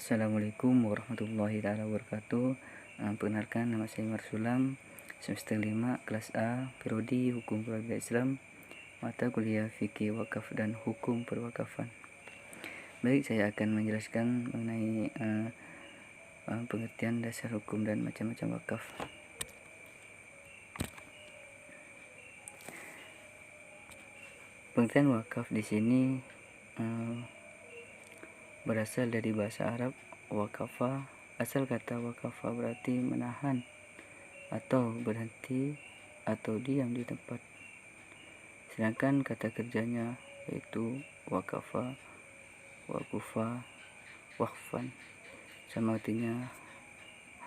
Assalamualaikum warahmatullahi wabarakatuh. Perkenalkan, nama saya Marsulam, semester 5 kelas A, Prodi Hukum Keluarga Islam, mata kuliah Fikih Wakaf dan Hukum Perwakafan. Baik, saya akan menjelaskan mengenai pengertian dasar hukum dan macam-macam wakaf. Pengertian wakaf di sini berasal dari bahasa Arab waqafa. Asal kata waqafa berarti menahan atau berhenti atau diam di tempat. Sedangkan kata kerjanya yaitu waqafa, waqufa, waqfan. Sama artinya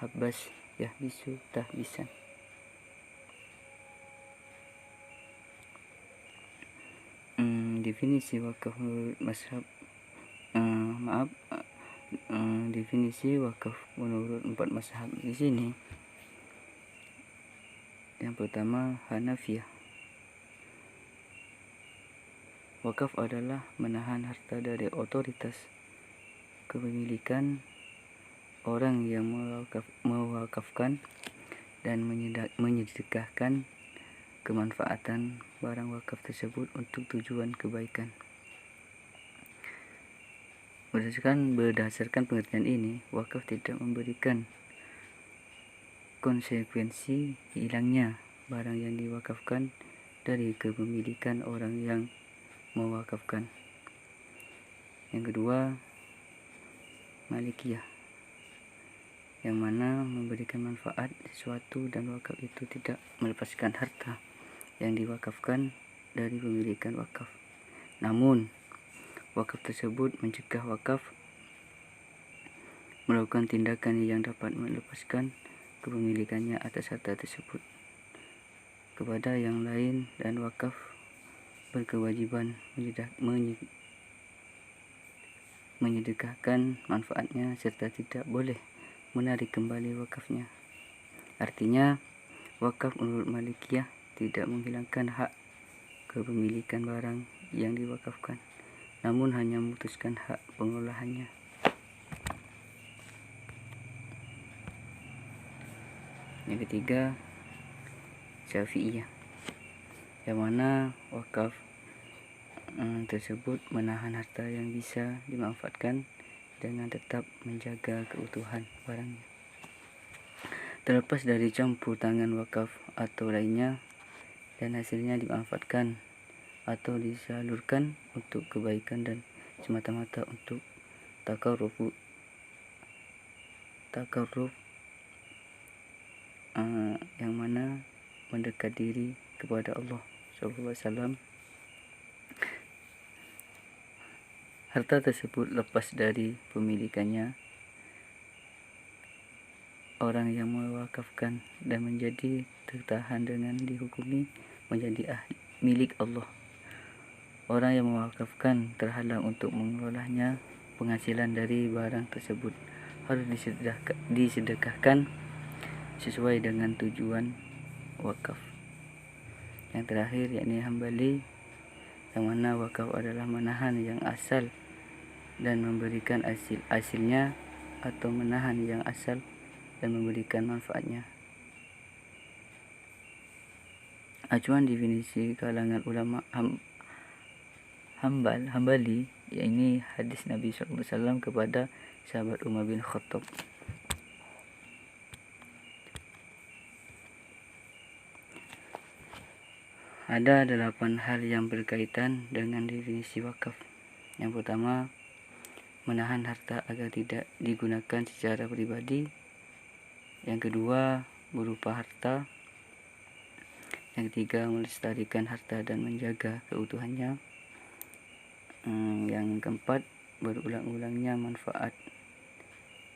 habas, yahbisu, tahbisan. Definisi wakaf menurut mazhab definisi wakaf menurut 4 mazhab di sini. Yang pertama, Hanafiyah. Wakaf adalah menahan harta dari otoritas kepemilikan orang yang mewakafkan dan menyedekahkan kemanfaatan barang wakaf tersebut untuk tujuan kebaikan. Berdasarkan pengertian ini, wakaf tidak memberikan konsekuensi hilangnya barang yang diwakafkan dari kepemilikan orang yang mewakafkan. Yang kedua, Malikiyah, yang mana memberikan manfaat sesuatu dan wakaf itu tidak melepaskan harta yang diwakafkan dari pemilikan wakaf. Namun, wakaf tersebut mencegah wakaf melakukan tindakan yang dapat melepaskan kepemilikannya atas harta tersebut kepada yang lain, dan wakaf berkewajiban menyedekahkan manfaatnya serta tidak boleh menarik kembali wakafnya. Artinya, wakaf menurut Malikiyah tidak menghilangkan hak kepemilikan barang yang diwakafkan, namun hanya memutuskan hak pengelolaannya. Yang ketiga, Syafi'iyah, yang mana wakaf tersebut menahan harta yang bisa dimanfaatkan dengan tetap menjaga keutuhan barangnya, terlepas dari campur tangan wakaf atau lainnya, dan hasilnya dimanfaatkan atau disalurkan untuk kebaikan dan semata-mata untuk takarruf yang mana mendekat diri kepada Allah SAW. Harta tersebut lepas dari pemilikannya orang yang mewakafkan dan menjadi tertahan dengan dihukumi menjadi milik Allah. Orang yang mewakafkan terhalang untuk mengelolanya. Penghasilan dari barang tersebut harus disedekahkan sesuai dengan tujuan wakaf. Yang terakhir, yakni Hambali, yang mana wakaf adalah menahan yang asal dan memberikan hasilnya atau menahan yang asal dan memberikan manfaatnya. Acuan definisi kalangan ulama Hambali, yakni hadis Nabi SAW kepada sahabat Umar bin Khattab. Ada 8 hal yang berkaitan dengan definisi wakaf. Yang pertama, menahan harta agar tidak digunakan secara pribadi. Yang kedua, berupa harta. Yang ketiga, melestarikan harta dan menjaga keutuhannya. Yang keempat, berulang-ulangnya manfaat.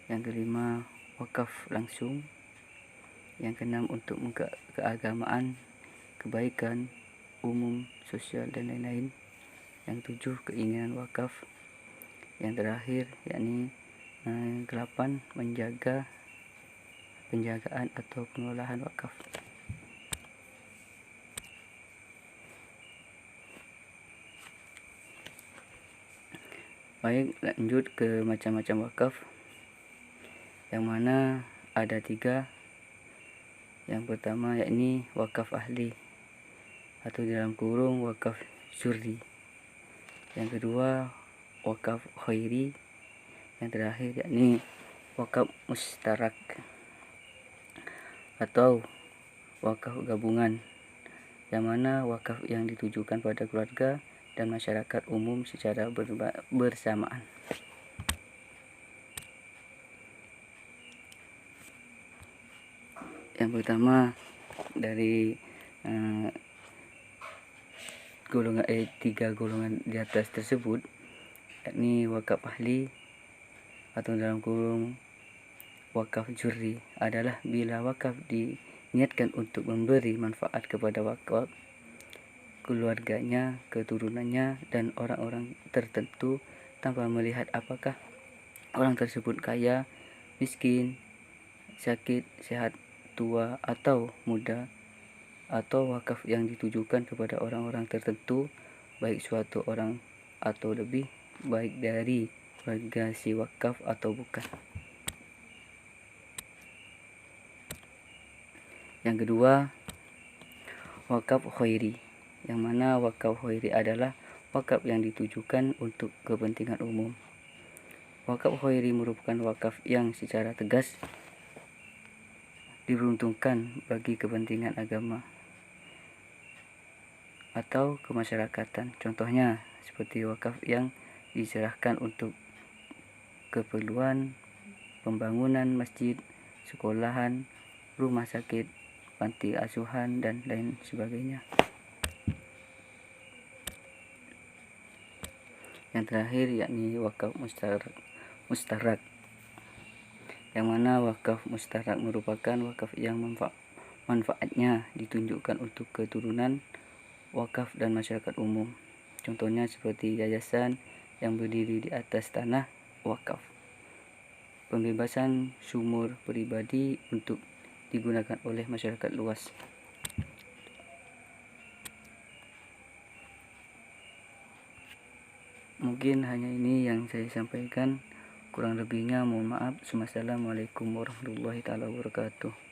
Yang kelima, wakaf langsung. Yang keenam, untuk keagamaan, kebaikan umum, sosial, dan lain-lain. Yang tujuh, keinginan wakaf. Yang terakhir, yakni ke-8, penjagaan atau pengelolaan wakaf. Baik, lanjut ke macam-macam wakaf. yang mana ada 3. Yang pertama yakni wakaf ahli atau dalam kurung wakaf syurri. Yang kedua wakaf khairi. Yang terakhir yakni wakaf mustarak atau wakaf gabungan, yang mana wakaf yang ditujukan pada keluarga dan masyarakat umum secara bersamaan. Yang pertama dari golongan 3 golongan di atas tersebut, yakni wakaf ahli atau dalam kurung wakaf jurri, adalah bila wakaf diniatkan untuk memberi manfaat kepada wakaf, keluarganya, keturunannya, dan orang-orang tertentu tanpa melihat apakah orang tersebut kaya, miskin, sakit, sehat, tua, atau muda, atau wakaf yang ditujukan kepada orang-orang tertentu, baik suatu orang atau lebih, baik dari keluarga si wakaf atau bukan. Yang kedua, wakaf khairi, yang mana wakaf khairi adalah wakaf yang ditujukan untuk kepentingan umum. Wakaf khairi merupakan wakaf yang secara tegas diperuntukkan bagi kepentingan agama atau kemasyarakatan. Contohnya seperti wakaf yang diserahkan untuk keperluan pembangunan masjid, sekolahan, rumah sakit, panti asuhan, dan lain sebagainya. Yang terakhir yakni wakaf mustarak, yang mana wakaf mustarak merupakan wakaf yang manfaatnya ditunjukkan untuk keturunan wakaf dan masyarakat umum. Contohnya seperti yayasan yang berdiri di atas tanah wakaf, pembebasan sumur pribadi untuk digunakan oleh masyarakat luas. Mungkin hanya ini yang saya sampaikan, kurang lebihnya mohon maaf. Wassalamualaikum warahmatullahi wabarakatuh.